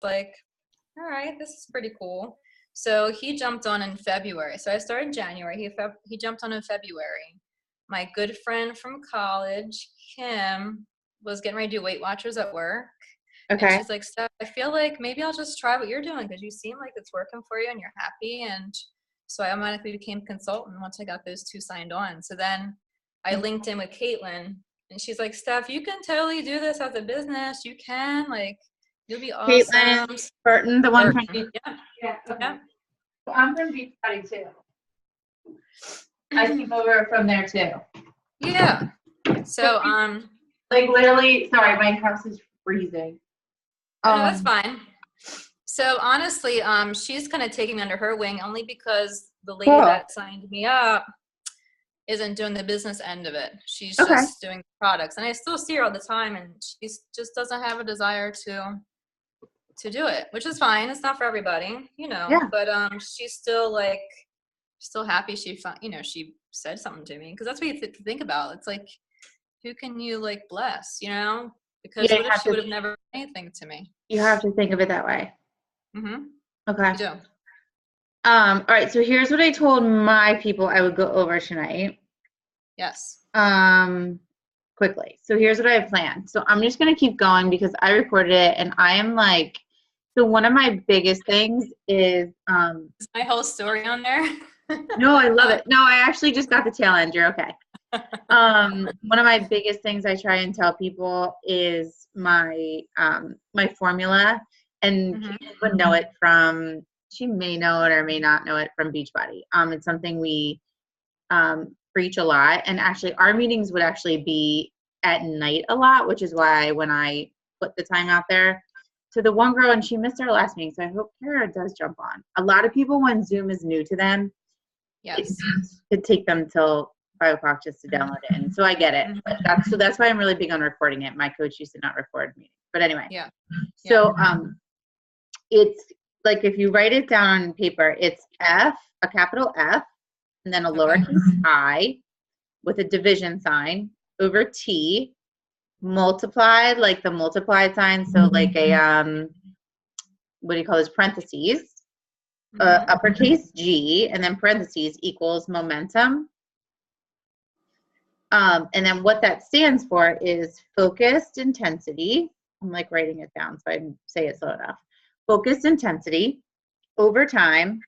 like, all right, this is pretty cool. So he jumped on in February. So I started in January. He jumped on in February. My good friend from college, Kim, was getting ready to do Weight Watchers at work. And Okay. she's like, Steph, I feel like maybe I'll just try what you're doing because you seem like it's working for you and you're happy. And so I automatically became consultant once I got those two signed on. So then I linked in with Caitlin and she's like, Steph, you can totally do this as a business. You can, like, you'll be Caitlin awesome. Burton, the one from Burton. Beach. Yeah. Yeah, okay. Yeah. So I'm from Beachbody too. I came over from there too. Yeah. So, Like literally, sorry, my house is freezing. oh, no, that's fine. So honestly, she's kind of taking me under her wing only because the lady Cool. that signed me up isn't doing the business end of it. She's Okay. just doing products, and I still see her all the time, and she just doesn't have a desire to do it, which is fine. It's not for everybody, you know. Yeah. But she's still like still happy she found, you know, she said something to me because that's what you think about. It's like, who can you like bless, you know? Because Yeah, what if she would have never done anything to me? you have to think of it that way. Mm-hmm. Okay. You do. All right, so here's what I told my people I would go over tonight. Yes. Quickly. So here's what I have planned. So I'm just gonna keep going because I recorded it and I am like, so one of my biggest things is Is my whole story on there? no, I love it. No, I actually just got the tail end. You're okay. One of my biggest things I try and tell people is my my formula, and Kate would know it from, she may know it or may not know it from Beachbody. It's something we preach a lot, and actually our meetings would actually be at night a lot, which is why when I put the time out there to the one girl, and she missed our last meeting, so I hope Kara does jump on. A lot of people, when Zoom is new to them, Yes. it could take them till 5 o'clock just to download it. And so I get it. But that's why I'm really big on recording it. My coach used to not record meetings. But anyway. Yeah. So it's like if you write it down on paper, it's F, a capital F, and then a lowercase I with a division sign over T, multiplied, like the multiplied sign. So like a what do you call this? Parentheses. Uppercase G, and then parentheses equals momentum. And then what that stands for is focused intensity. I'm like writing it down so I can say it slow enough. Focused intensity over time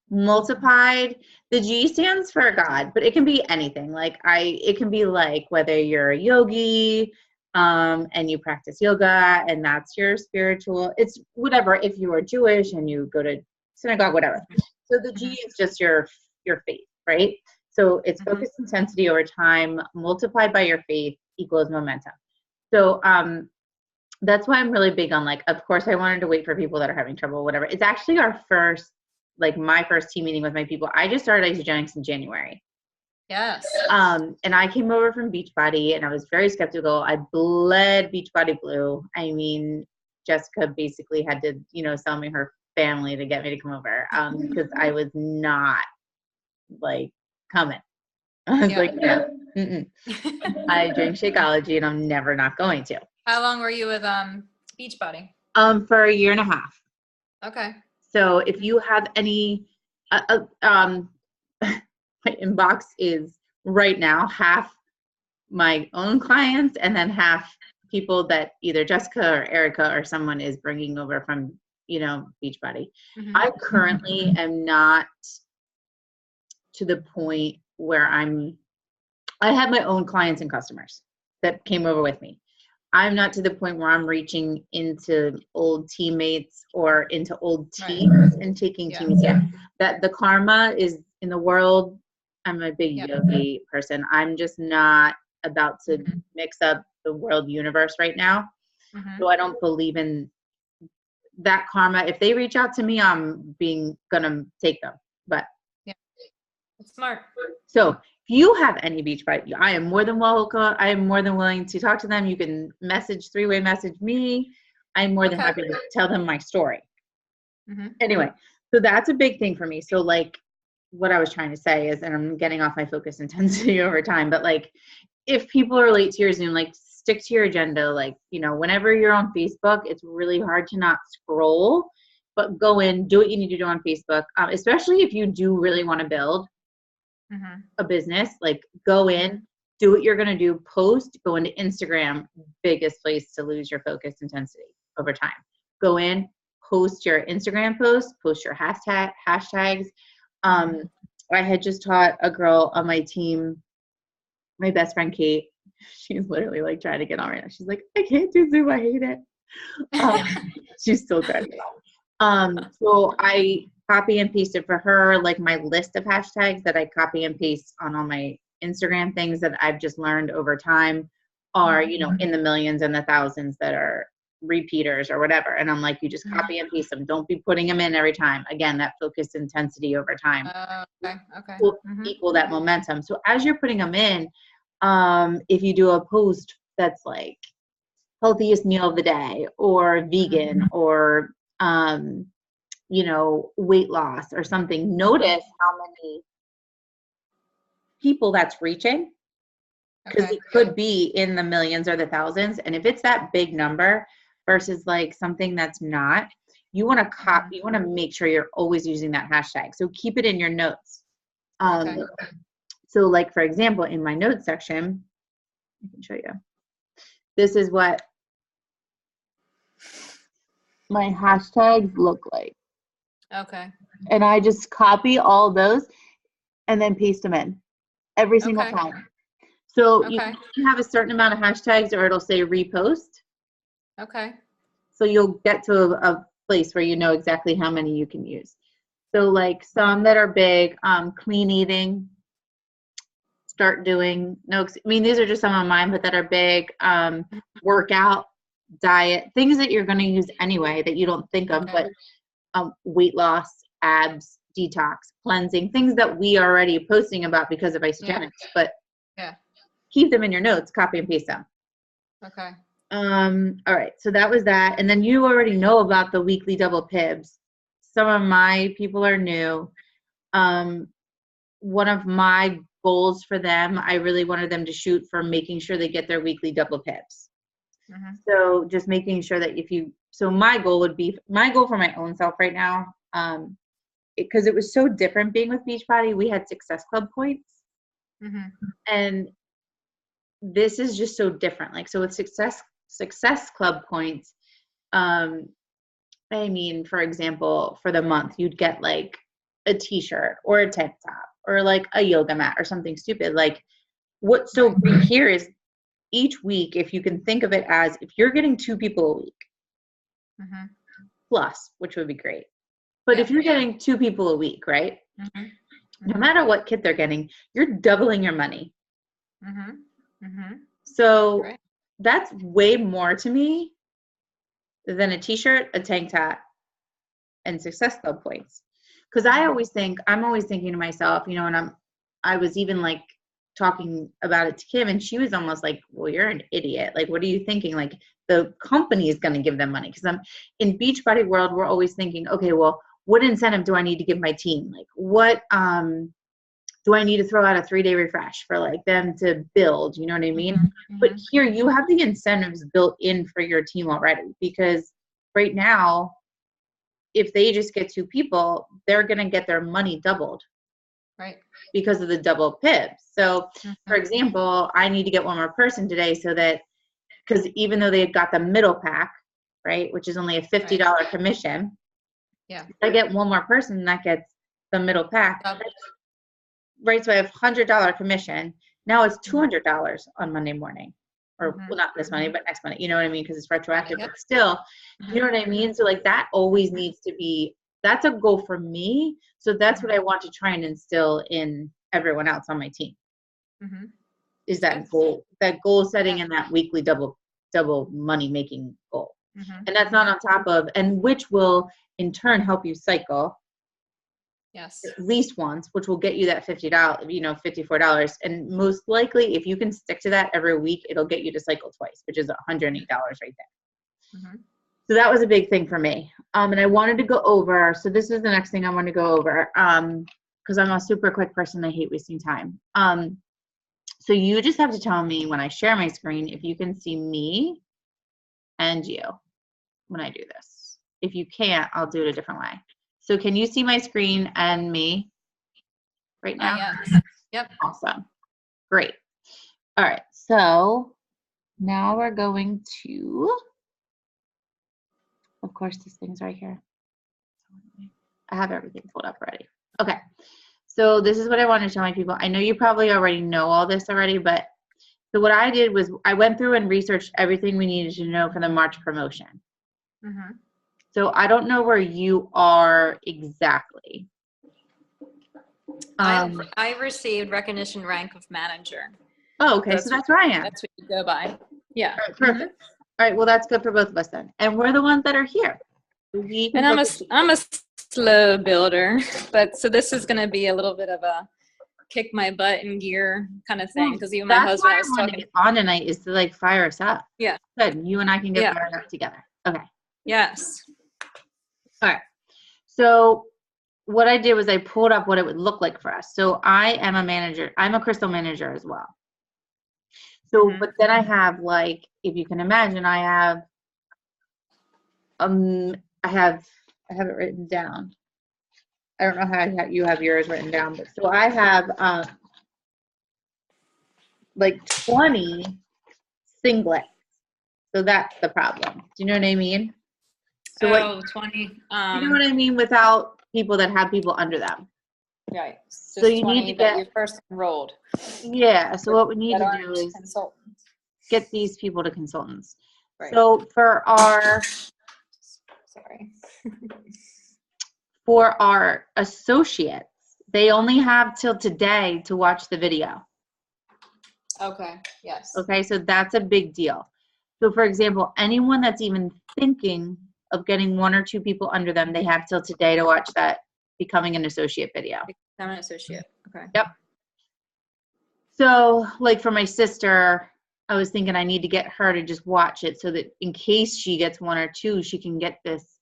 multiplied. The G stands for God, but it can be anything. Like it can be like whether you're a yogi and you practice yoga and that's your spiritual, it's whatever. If you are Jewish and you go to synagogue, whatever. So the G is just your faith, right? So it's focused intensity over time multiplied by your faith equals momentum. So that's why I'm really big on, like, of course I wanted to wait for people that are having trouble, whatever. It's actually our first, like my first team meeting with my people. I just started Isogenics in January. Yes. And I came over from Beachbody and I was very skeptical. I bled Beachbody blue. I mean, Jessica basically had to, you know, sell me her family to get me to come over because I was not like coming. I was like, no, I drink Shakeology and I'm never not going to. How long were you with Beachbody? For a year and a half. Okay. So if you have any, my inbox is right now half my own clients and then half people that either Jessica or Erica or someone is bringing over from, you know, Beachbody. I currently am not to the point where I have my own clients and customers that came over with me. I'm not to the point where I'm reaching into old teammates or into old teams and taking teams yet. That the karma is in the world. I'm a big yogi person. I'm just not about to mix up the world universe right now. So I don't believe in that karma. If they reach out to me, I'm gonna take them. But that's smart. So if you have any Beachbody, I am more than welcome. I am more than willing to talk to them. You can three-way message me. I'm more than happy to tell them my story. Anyway, so that's a big thing for me. So like what I was trying to say is, and I'm getting off my focus intensity over time, but like if people are late to your Zoom, like stick to your agenda. Like, you know, whenever you're on Facebook, it's really hard to not scroll, but go in, do what you need to do on Facebook, especially if you do really want to build a business. Like, go in, do what you're going to do, post, go into Instagram, biggest place to lose your focus intensity over time. Go in, post your Instagram posts, post your hashtags. I had just taught a girl on my team, my best friend Kate. She's literally like trying to get on right now. She's like, I can't do Zoom, I hate it. She's still trying to get on. So I copy and pasted for her like my list of hashtags that I copy and paste on all my Instagram things that I've just learned over time are, you know, in the millions and the thousands that are repeaters or whatever. And I'm like, you just copy and paste them. Don't be putting them in every time. Again, that focused intensity over time will equal that momentum. So as you're putting them in, if you do a post that's like healthiest meal of the day or vegan or, you know, weight loss or something, notice how many people that's reaching, because it could be in the millions or the thousands. And if it's that big number versus like something that's not, you want to you want to make sure you're always using that hashtag. So keep it in your notes. So like, for example, in my notes section, I can show you, this is what my hashtags look like. Okay. And I just copy all those and then paste them in every single time. So you have a certain amount of hashtags, or it'll say repost. Okay. So you'll get to a place where you know exactly how many you can use. So like some that are big, clean eating, start doing, I mean, these are just some of mine, but that are big, workout, diet, things that you're going to use anyway that you don't think of, but weight loss, abs, detox, cleansing, things that we are already posting about because of Isogenics, but keep them in your notes, copy and paste them. Okay. All right, so that was that. And then you already know about the weekly double pibs. Some of my people are new. One of my goals for them, I really wanted them to shoot for making sure they get their weekly double pibs. So just making sure that so my goal for my own self right now, because it was so different being with Beachbody, we had Success Club points. And this is just so different. Like, so with Success Club points, I mean, for example, for the month, you'd get like a t-shirt or a tank top or like a yoga mat or something stupid. Like, what's so great here is each week, if you can think of it as, if you're getting 2 people a week plus, which would be great. But if you're getting 2 people a week, right? No matter what kit they're getting, you're doubling your money. So that's way more to me than a t-shirt, a tank top, and Success Club points. Because I'm always thinking to myself, you know, and I was even like talking about it to Kim, and she was almost like, well, you're an idiot. Like, what are you thinking? Like, the company is going to give them money. Because I'm in Beachbody world, we're always thinking, okay, well, what incentive do I need to give my team? Like, what do I need to throw out a 3-day refresh for like them to build? You know what I mean? But here you have the incentives built in for your team already, because right now, if they just get 2 people, they're going to get their money doubled. Right. Because of the double pibs. So for example, I need to get one more person today, so that, because even though they got the middle pack, right, which is only a $50 commission, if I get one more person that gets the middle pack, right? So I have $100 commission. Now it's $200 on Monday morning, or well, not this Monday, but next Monday. You know what I mean? Because it's retroactive, but still, you know what I mean? So like, that always needs to be, that's a goal for me. So that's what I want to try and instill in everyone else on my team. Is that goal setting and that weekly double money making goal. And that's not on top of, and which will in turn help you cycle at least once, which will get you that $50, you know, $54. And most likely, if you can stick to that every week, it'll get you to cycle twice, which is $108 right there. So that was a big thing for me. And I wanted to go over, so this is the next thing I want to go over, because I'm a super quick person. I hate wasting time. So you just have to tell me when I share my screen if you can see me and you when I do this. If you can't, I'll do it a different way. So can you see my screen and me right now? Yes. Yep. Awesome. Great. All right. So now we're going to, of course, this thing's right here. I have everything pulled up already. Okay. So this is what I want to tell my people. I know you probably already know all this already, but so what I did was I went through and researched everything we needed to know for the March promotion. Mm-hmm. So I don't know where you are exactly. I received recognition rank of manager. Oh, okay. So that's where I am. That's what you go by. Yeah. All right, perfect. All right. Well, that's good for both of us then. And we're the ones that are here. And I'm a slow builder, but so this is going to be a little bit of a kick my butt in gear kind of thing, because even my husband was talking. To get on tonight is to like fire us up. Yeah. Good. You and I can get fired up together. Okay. Yes. All right. So what I did was I pulled up what it would look like for us. So I am a manager. I'm a crystal manager as well. So, but then I have, like, if you can imagine, I have it written down. I don't know how you have yours written down, but so I have like 20 singlets. So that's the problem. Do you know what I mean? So 20. You know what I mean? Without people that have people under them. Right. So you need to get you first enrolled. Yeah. So what we need to do is get these people to consultants. Right. So for our for our associates, they only have till today to watch the video. Okay. Yes. Okay. So that's a big deal. So for example, anyone that's even thinking of getting 1 or 2 people under them, they have till today to watch that Becoming an Associate video. Becoming an associate. Okay. Yep. So like for my sister, I was thinking I need to get her to just watch it so that in case she gets 1 or 2, she can get this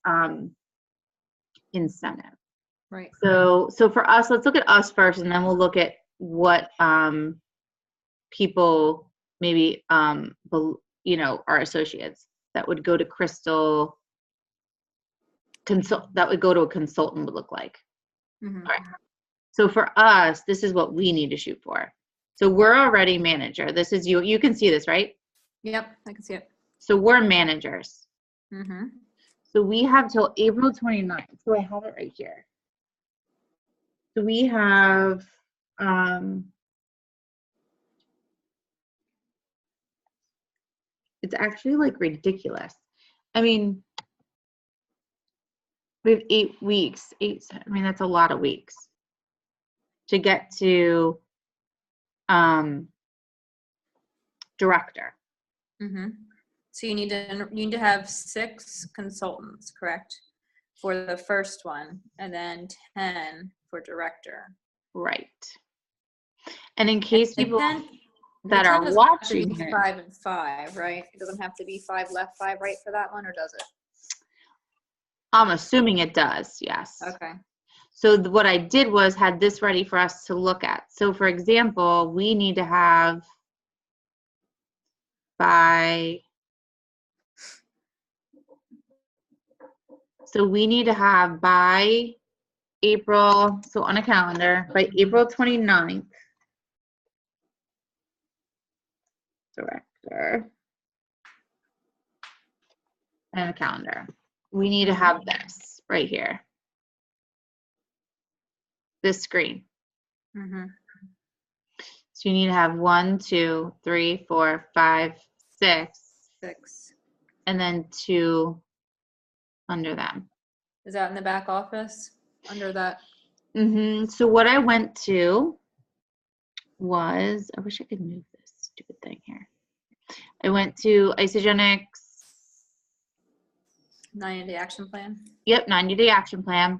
incentive. Right. So for us, let's look at us first, and then we'll look at what people maybe our associates that would go to Crystal that would go to a consultant would look like. Mm-hmm. All right. So for us, this is what we need to shoot for. So we're already manager. This is you. You can see this, right? Yep, I can see it. So we're managers. Mm-hmm. So we have till April 29th. So I have it right here. So we have it's actually like ridiculous. I mean, we have 8 weeks. That's a lot of weeks to get to director. Mm-hmm. So you need to have 6 consultants, correct? For the first one, and then 10 for director. Right. And in case people that are watching it, 5 and 5, right? It doesn't have to be 5 left, 5 right for that one, or does it? I'm assuming it does, yes. Okay. So what I did was had this ready for us to look at. So for example, we need to have by April, so on a calendar, by April 29th, director, and a calendar. We need to have this right here. This screen. Mm-hmm. So you need to have 1, 2, 3, 4, 5, 6. 6. And then 2 under them. Is that in the back office? Under that? Mm-hmm. So what I went to was, I wish I could move this stupid thing here. I went to Isagenix. 90-day action plan? Yep, 90-day action plan.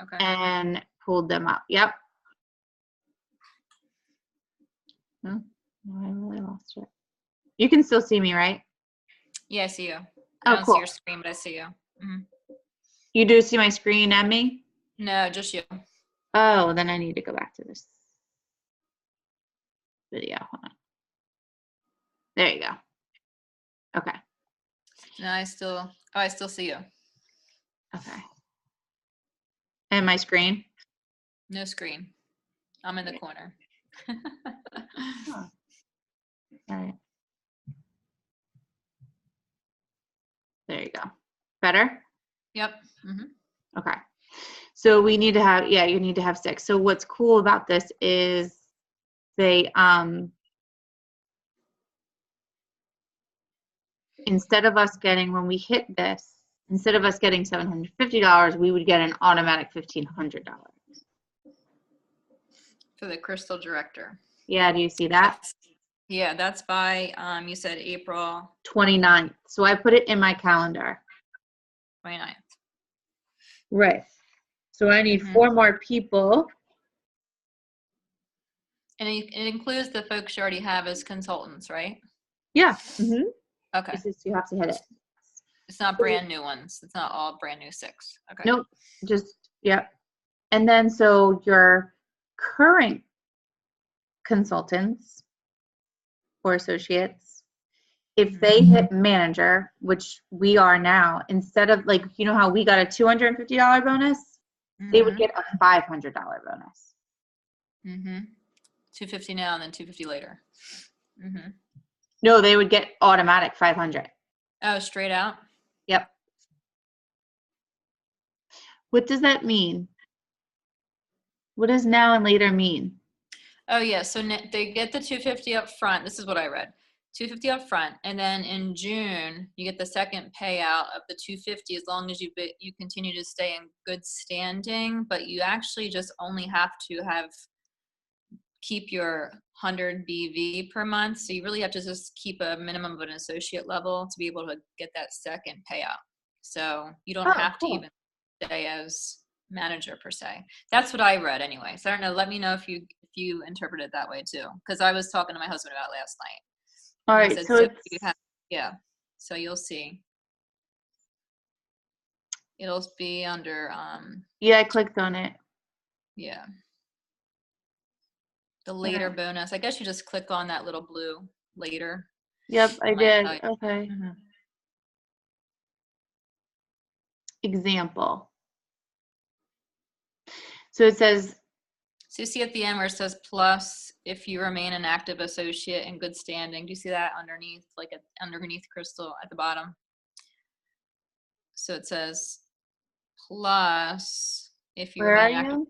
Okay. And pulled them up. Yep. Oh, I really lost it. You can still see me, right? Yeah, I see you. I don't see your screen, but I see you. Mm-hmm. You do see my screen and me? No, just you. Oh, then I need to go back to this. video. Hold on. There you go. Okay. No, I still see you. Okay. And my screen? No screen. I'm in the corner. Oh. All right. There you go. Better? Yep. Mm-hmm. Okay. So we need to have, yeah, you need to have 6. So what's cool about this is they, instead of us getting, when we hit this, instead of us getting $750, we would get an automatic $1,500. For the Crystal Director. Yeah, do you see that? Yeah, that's by, you said April 29th. So I put it in my calendar. 29th. Right. So I need Mhm. 4 more people. And it includes the folks you already have as consultants, right? Yeah. Mm-hmm. Okay. It's just you have to hit it. It's not brand new ones. It's not all brand new 6. Okay. Nope. Just, yep. And then so your current consultants or associates, if they hit manager, which we are now, instead of like, you know how we got a $250 bonus, they would get a $500 bonus. Mm-hmm. 250 now and then 250 later. Mm-hmm. No, they would get automatic 500. Oh, straight out? Yep. What does that mean? What does now and later mean? Oh, yeah. So they get the 250 up front. This is what I read. 250 up front, and then in June you get the second payout of the 250 as long as you continue to stay in good standing. But you actually just only have to keep your 100 BV per month. So you really have to just keep a minimum of an associate level to be able to get that second payout. So you don't have to even stay as manager per se. That's what I read anyway. So I don't know. Let me know if you interpret it that way too, because I was talking to my husband about it last night. All And I right, said, so you have, yeah. So you'll see. It'll be under yeah, I clicked on it. yeah. The later Alright. bonus. I guess you just click on that little blue later. Yep, I It might did. tell you. Okay. Mhm. Example. So it says, So you see at the end where it says plus if you remain an active associate in good standing. Do you see that underneath, like underneath Crystal at the bottom? So it says plus if you where are remain active. you?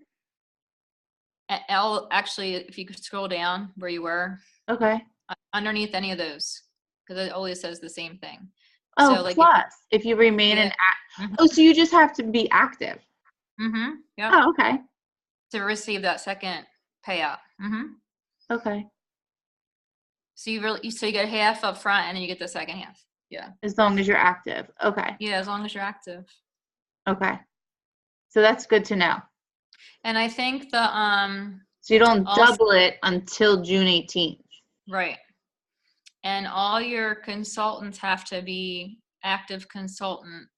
Actually, if you could scroll down where you were, Okay. underneath any of those, because it always says the same thing. Oh, So like plus, if you remain yeah. an oh, so you just have to be active. Mm-hmm. Yep. Oh, okay. To receive that second payout. Mm-hmm. Okay. So you get half up front and then you get the second half. Yeah. As long as you're active. Okay. Yeah, as long as you're active. Okay. So that's good to know. And I think the So you don't also, double it until June 18th. right. And all your consultants have to be active consultant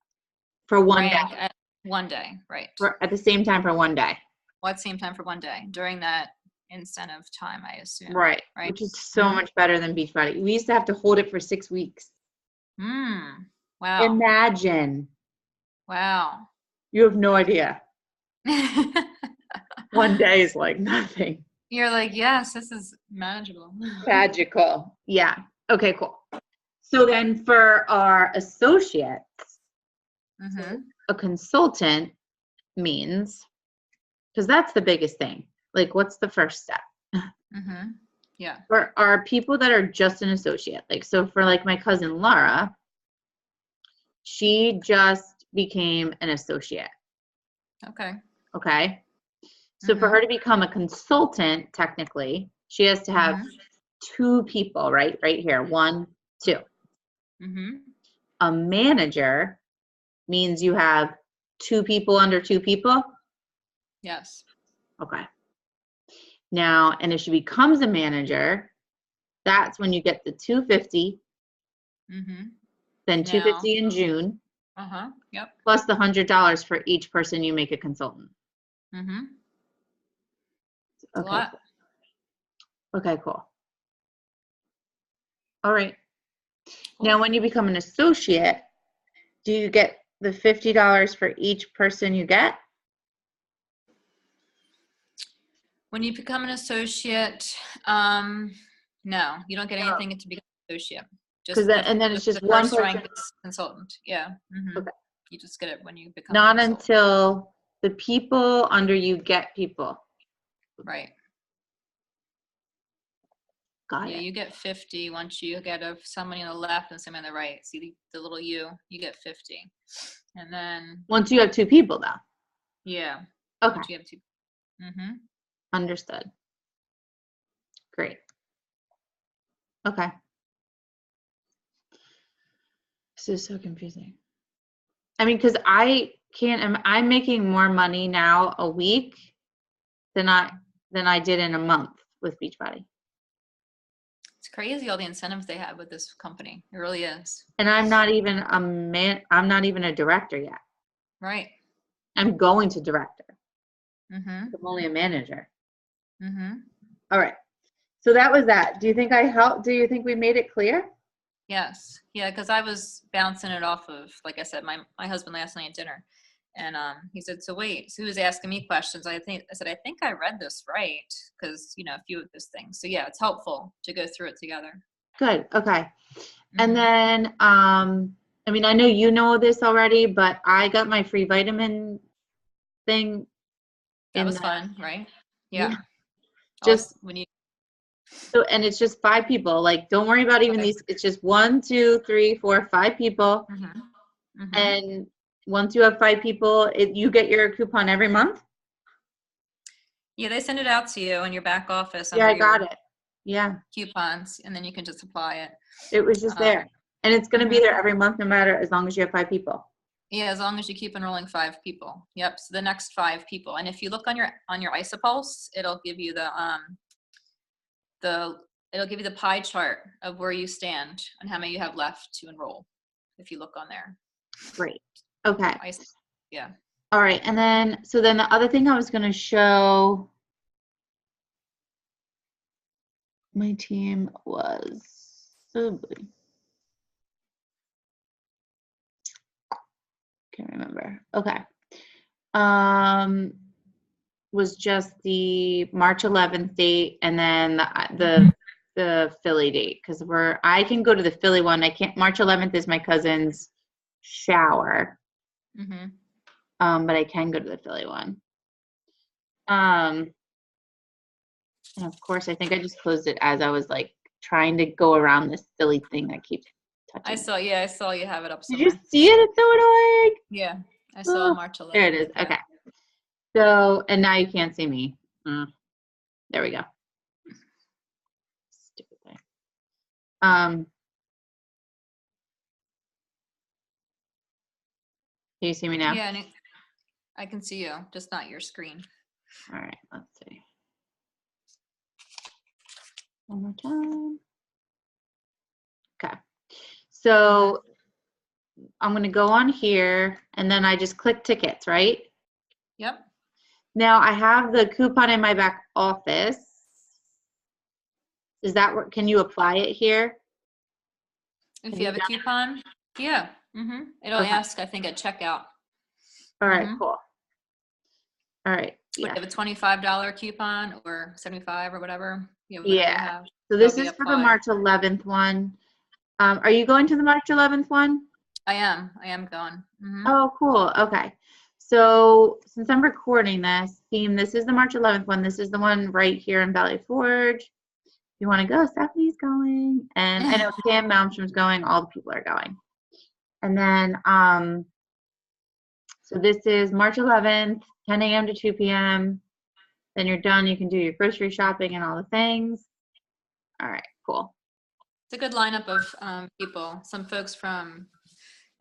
For one rank day. at 1 day, right? At the same time for one day. Well, at the same time for 1 day during that incentive time, I assume. Right. Right. Which is so much better than Beachbody. We used to have to hold it for 6 weeks. Wow. Imagine. Wow. You have no idea. 1 day is like nothing. You're like, yes, this is manageable. Magical. Yeah. Okay, cool. So then for our associates, a consultant means, because that's the biggest thing. Like, what's the first step? Yeah. For our people that are just an associate, like, so for like my cousin Laura, she just became an associate. Okay. Okay. So for her to become a consultant, technically, she has to have 2 people, right? Right here. 1, 2. A manager means you have 2 people under 2 people. Yes. Okay. Now, and if she becomes a manager, that's when you get the 250, then 250 in June, Yep. plus the $100 for each person you make a consultant. A Okay. lot. Cool. Okay, cool. All right. Cool. Now, when you become an associate, do you get the $50 for each person you get? When you become an associate, no, you don't get anything to become an associate. Because and then it's just the one first person. rank is consultant. Yeah. Okay. You just get it when you become Not a consultant. until the people under you get people. Right. Got Yeah, it. you get 50 once you get somebody on the left and somebody on the right. See the little U, you get 50. And then, Once you have two people, though. yeah. Okay. Once you have two. Mm-hmm. Understood. Great. Okay. This is so confusing. I mean, because I'm making more money now a week than I did in a month with Beachbody. It's crazy all the incentives they have with this company. It really is. And I'm not even a director yet. Right. I'm going to director. Mm-hmm. I'm only a manager. Mm-hmm. All right. So that was that. Do you think I helped? Do you think we made it clear? Yes. Yeah, because I was bouncing it off of, like I said, my husband last night at dinner. And he said, so wait. So he was asking me questions. I said, I think I read this right. Because, a few of those things. So yeah, it's helpful to go through it together. Good. Okay. And then, I mean, I know you know this already, but I got my free vitamin thing. That was fun, right? Yeah. Just when you. So, and it's just 5 people. Like, don't worry about even these. It's just 1, 2, 3, 4, 5 people. And once you have 5 people, you get your coupon every month. Yeah, they send it out to you in your back office. Yeah, I got it. Yeah. Coupons, and then you can just apply it. It was just there. And it's going to be there every month, no matter, as long as you have 5 people. Yeah, as long as you keep enrolling 5 people. Yep. So the next 5 people. And if you look on your Isopulse, it'll give you it'll give you the pie chart of where you stand and how many you have left to enroll. If you look on there. Great. Okay. Yeah. All right. And then, so then the other thing I was going to show my team was, oh boy. Can't remember. Okay. Was just the March 11th date and then the Philly date, because I can go to the Philly one. I can't. March 11th is my cousin's shower. But I can go to the Philly one. And of course, I think I just closed it as I was like trying to go around this silly thing that keeps touching. I saw you have it up Did somewhere. you see it? It's so annoying. Yeah, I saw March 11th. There it is. Okay. So, and now you can't see me. There we go. Stupid thing. Can you see me now? Yeah, and I can see you, just not your screen. All right, let's see. One more time. Okay. So I'm going to go on here and then I just click tickets, right? Yep. Now I have the coupon in my back office. Is that what, can you apply it here? If you have a coupon, yeah. It'll ask, I think, at checkout. All right, cool. All right. Yeah. You have a $25 coupon or 75 or whatever. Yeah. So this is for the March 11th one. Are you going to the March 11th one? I am going. Oh, cool. Okay. So since I'm recording this theme, this is the March 11th one. This is the one right here in Valley Forge. If you want to go, Stephanie's going. And I know Pam Malmstrom's going. All the people are going. And then, so this is March 11th, 10 a.m. to 2 p.m. Then you're done. You can do your grocery shopping and all the things. All right, cool. It's a good lineup of people. Some folks from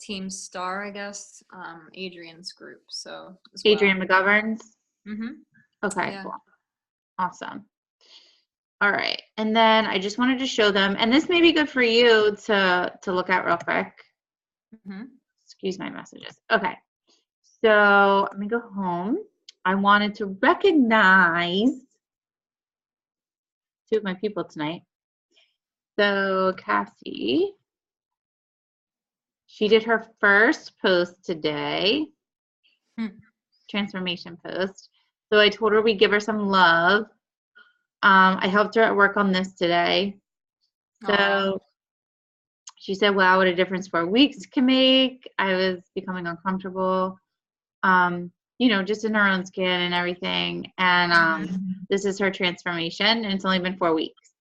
Team Star, I guess, Adrian's group. So Adrian McGovern's? Okay, yeah. cool. Awesome. All right. And then I just wanted to show them, and this may be good for you to look at real quick. Excuse my messages. Okay. So let me go home. I wanted to recognize 2 of my people tonight. So Cassie, she did her first post today, transformation post. So I told her we'd give her some love. I helped her at work on this today. So Aw. she said, wow, what a difference 4 weeks can make. I was becoming uncomfortable, just in her own skin and everything. And this is her transformation, and it's only been 4 weeks.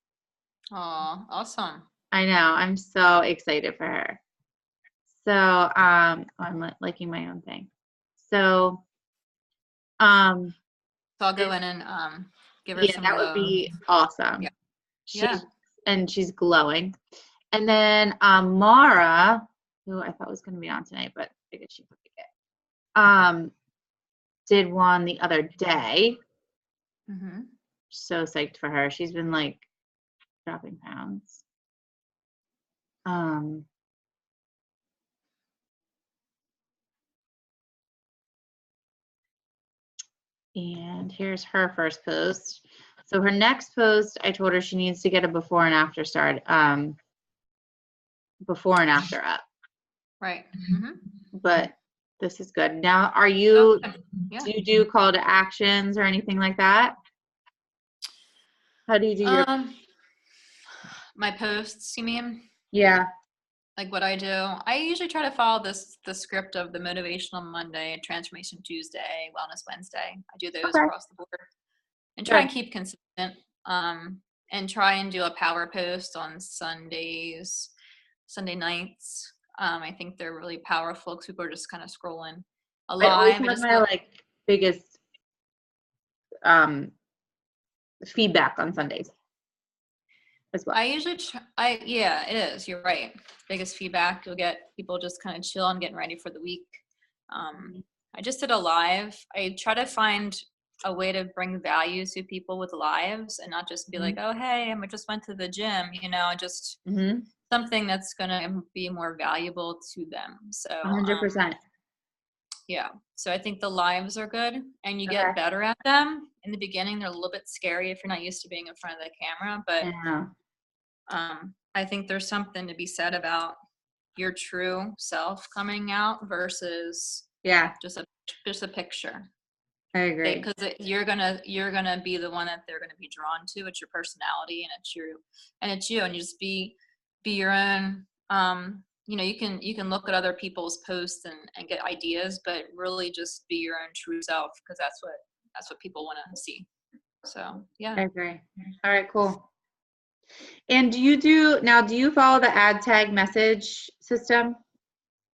Aw, awesome. I know. I'm so excited for her. So I'm liking my own thing. So So I'll go in and give her some that love. would be awesome. Yeah. And she's glowing. And then Mara, who I thought was going to be on tonight, but I guess she forget. Did one the other day. So psyched for her. She's been like dropping pounds. And here's her first post. So her next post, I told her she needs to get a before and after before and after up. Right. But this is good. Now, do you do call to actions or anything like that? How do you do your my posts, you mean? Yeah. Like what I do, I usually try to follow the script of the Motivational Monday, Transformation Tuesday, Wellness Wednesday. I do those across the board, and try and keep consistent. And try and do a power post on Sunday nights. I think they're really powerful because people are just kind of scrolling alive. I always have my biggest feedback on Sundays as well. I usually yeah, it is. You're right. Biggest feedback. You'll get people just kind of chill and getting ready for the week. I just did a live. I try to find a way to bring value to people with lives and not just be like, oh, hey, I just went to the gym, just something that's going to be more valuable to them. So 100%. Yeah. So I think the lives are good and you get better at them. In the beginning, they're a little bit scary if you're not used to being in front of the camera, but I think there's something to be said about your true self coming out versus just a picture. I agree. Because you're gonna be the one that they're gonna be drawn to. It's your personality and it's you, and you just be your own. You can look at other people's posts and get ideas, but really just be your own true self because that's what people want to see. So yeah. I agree. All right, cool. And do you follow the ad tag message system?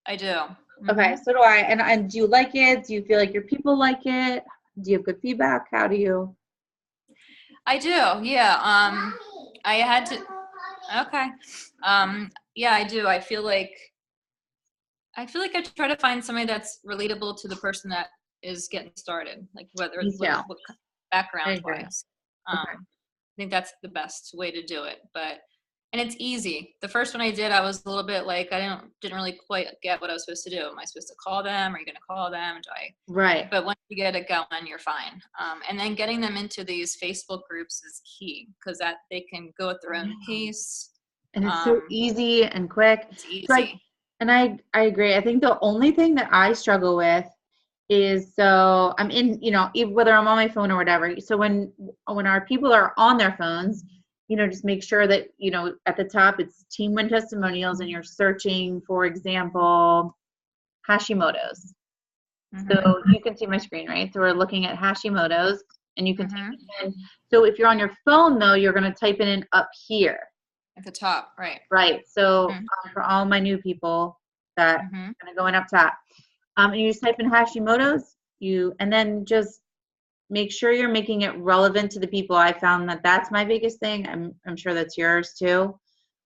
I do. Okay, so do I. And do you like it? Do you feel like your people like it? Do you have good feedback? How do you? I do. Yeah. I had to. Okay. Yeah, I do. I feel like I try to find somebody that's relatable to the person that is getting started, like whether it's what background wise. I think that's the best way to do it. And it's easy. The first one I did, I was a little bit like, I didn't really quite get what I was supposed to do. Am I supposed to call them? Are you going to call them? Right. But once you get it going, you're fine. And then getting them into these Facebook groups is key because that they can go at their own pace. And it's so easy and quick. It's easy. And I agree. I think the only thing that I struggle with is I'm in, whether I'm on my phone or whatever. So when our people are on their phones, just make sure that, at the top it's Team Win Testimonials and you're searching, for example, Hashimoto's. So you can see my screen, right? So we're looking at Hashimoto's and you can type it in. So if you're on your phone though, you're going to type it in up here. At the top, right. Right. So for all my new people that are going to go in up top, and you just type in Hashimoto's, and then just make sure you're making it relevant to the people. I found that's my biggest thing. I'm sure that's yours too.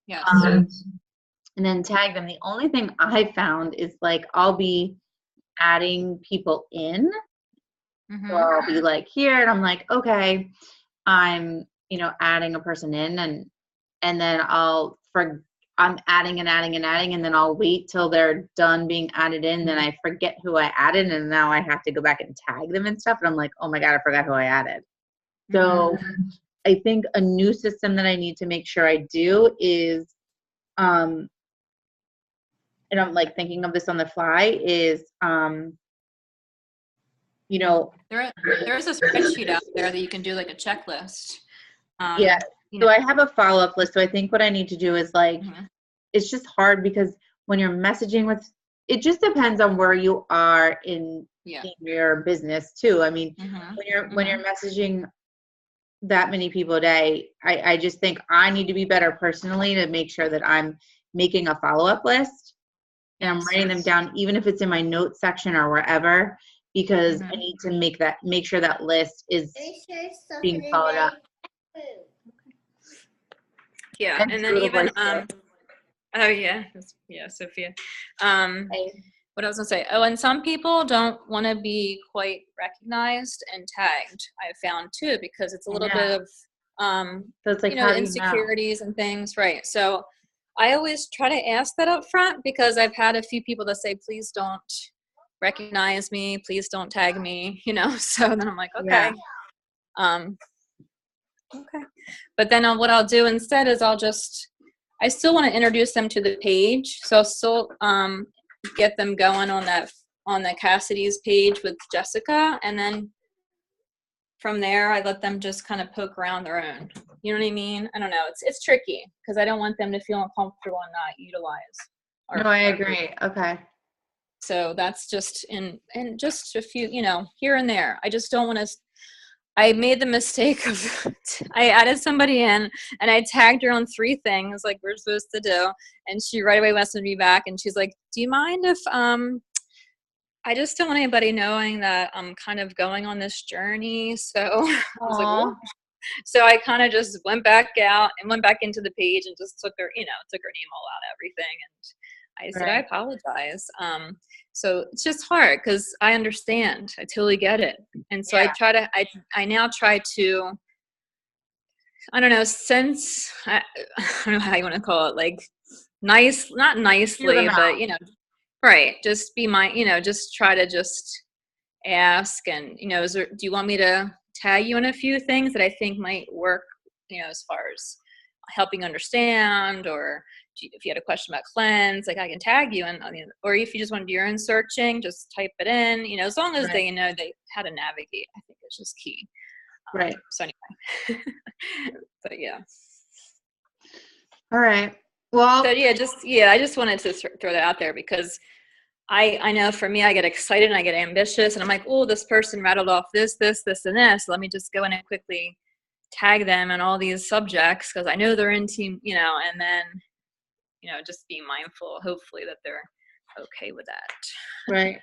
Yes. And then tag them. The only thing I found is I'll be adding people in. So I'll be here and I'm like, okay, I'm, adding a person in and then I'm adding and then I'll wait till they're done being added in. Then I forget who I added and now I have to go back and tag them and stuff. And I'm like, oh my God, I forgot who I added. So I think a new system that I need to make sure I do is, and I'm like thinking of this on the fly, is, you know, There's a spreadsheet out there that you can do like a checklist. yeah. You So know, I have a follow-up list. So I think what I need to do is like, mhm, it's just hard because when you're messaging with, it just depends on where you are yeah. in your business too. I mean, Mhm, when you're mhm. messaging that many people a day, I just think I need to be better personally to make sure that I'm making a follow-up list and I'm Yes. writing them down, even if it's in my notes section or wherever, because I Mhm. need to make sure that list is being followed up. Yeah, And and your then little even voice there. oh yeah, yeah, Sophia. Um, Okay. what I was gonna say. Oh, and some people don't want to be quite recognized and tagged. I found too because it's a I little know. bit of So it's like, you know, how do you know? insecurities and things, right? So I always try to ask that up front because I've had a few people that say, "Please don't recognize me. Please don't tag me." You know. So then I'm like, Yeah. okay. Um, Okay. But then what I'll do instead is I still want to introduce them to the page. So I'll still get them going on the Cassidy's page with Jessica. And then from there, I let them just kind of poke around their own. You know what I mean? I don't know. It's tricky because I don't want them to feel uncomfortable and not utilize No, our, I our group. agree. Okay. So that's just in just a few, you know, here and there. I just don't want to. I made the mistake of I added somebody in and I tagged her on 3 things like we're supposed to do, and she right away messaged me back and she's like, "Do you mind if I just don't want anybody knowing that I'm kind of going on this journey." So I was like, Aw. "What?" So I kind of just went back out and went back into the page and just took her, you know, took her name all out, everything, and I said, "I Right. apologize." So it's just hard because I understand, I totally get it, and so Yeah. I now try to, I don't know, since I don't know how you want to call it, like nice, not Hear them nicely, out. but you know, right, just be my, you know, just try to just ask and, you know, do you want me to tag you on a few things that I think might work, you know, as far as helping understand, or if you had a question about cleanse, like I can tag you, and I mean, or if you just want to do your own searching, just type it in, you know, as long as Right. they know they how to navigate, I think it's just key. Right. So anyway, but yeah. All right. Well, So yeah, I just wanted to throw that out there because I know for me, I get excited and I get ambitious and I'm like, oh, this person rattled off this, and this. Let me just go in and quickly tag them in all these subjects because I know they're in team, you know, and then, you know, just be mindful, hopefully, that they're okay with that. right.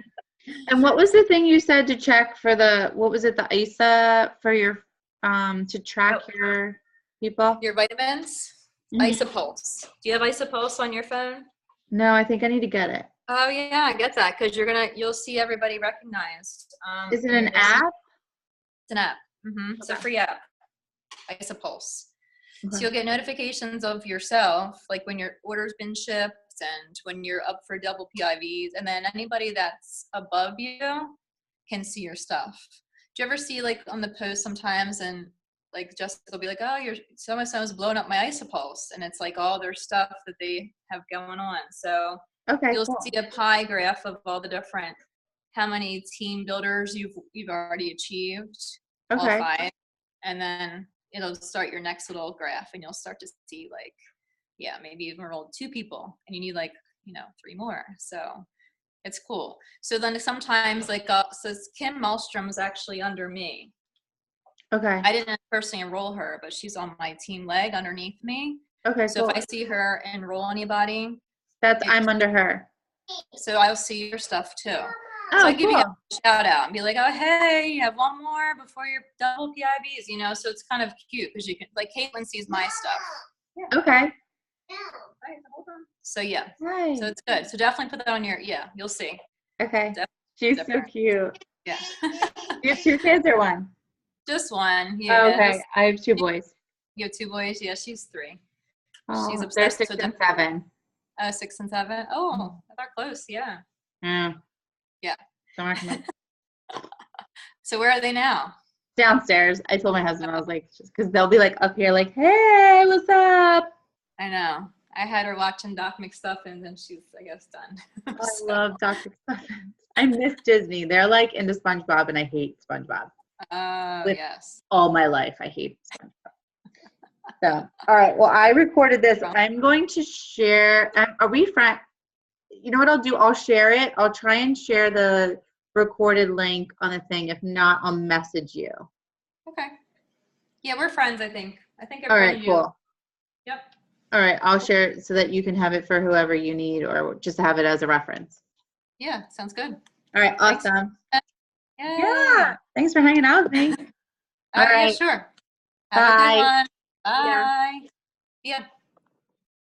And what was the thing you said to check for what was it, the ISA for your, to track Oh, your people? your vitamins, Mhm. Isopulse. Do you have Isopulse on your phone? No, I think I need to get it. Oh yeah, I get that because you'll see everybody recognized. Is it And an you'll see app? it's an app. It's a Okay. free app, Isopulse. So Okay. you'll get notifications of yourself, like when your order's been shipped and when you're up for double PIVs, and then anybody that's above you can see your stuff. Do you ever see like on the post sometimes and like just they'll be like, oh, your so and so's blowing up my Isopulse, and it's like all their stuff that they have going on. So Okay, you'll cool. see a pie graph of all the different how many team builders you've already achieved, all Okay. 5, and then it'll start your next little graph and you'll start to see like, yeah, maybe you've enrolled 2 people and you need like, you know, 3 more. So it's cool. So then sometimes like says Kim Malmstrom's actually under me. Okay. I didn't personally enroll her, but she's on my team leg underneath me. Okay, So if cool. I see her enroll anybody, I'm under her. so I'll see your stuff too. So I Oh, give you cool. a shout out and be like, oh, hey, you have 1 more before your double PIVs, you know? So it's kind of cute because you can, like, Caitlin sees my stuff. Yeah. Okay. Right, hold on. So yeah, so Right. it's good. So definitely put that on your, yeah, you'll see. Okay. Definitely She's the so parent. cute. Yeah. You have 2 kids or 1? Just 1. Oh, Yeah. okay. I have 2 boys. You have 2 boys. Yeah, she's 3. She's Oh, they're obsessed. 6 So and 7. 6 and 7. Oh, they're close. Yeah. Yeah. Yeah. Don't recommend. So where are they now? downstairs. I told my husband, I was like, just because they'll be like up here, like, hey, what's up? I know. I had her watching Doc McStuffins, and she's, I guess, done. I So, love Dr. Stuffins. I miss Disney. They're like into SpongeBob, and I hate SpongeBob. oh, With yes. all my life, I hate SpongeBob. So, all right. Well, I recorded this. I'm going to share. Are we friends? You know what I'll do? I'll share it. I'll try and share the recorded link on the thing. If not, I'll message you. Okay. Yeah, we're friends, I think. I think All everybody right, you. cool. Yep. All right, I'll share it so that you can have it for whoever you need or just have it as a reference. Yeah, sounds good. All right, Thanks. awesome. Yay. Yeah, thanks for hanging out with me. All Yeah, right, sure. Have a good bye. one. Yeah. Bye. Yeah.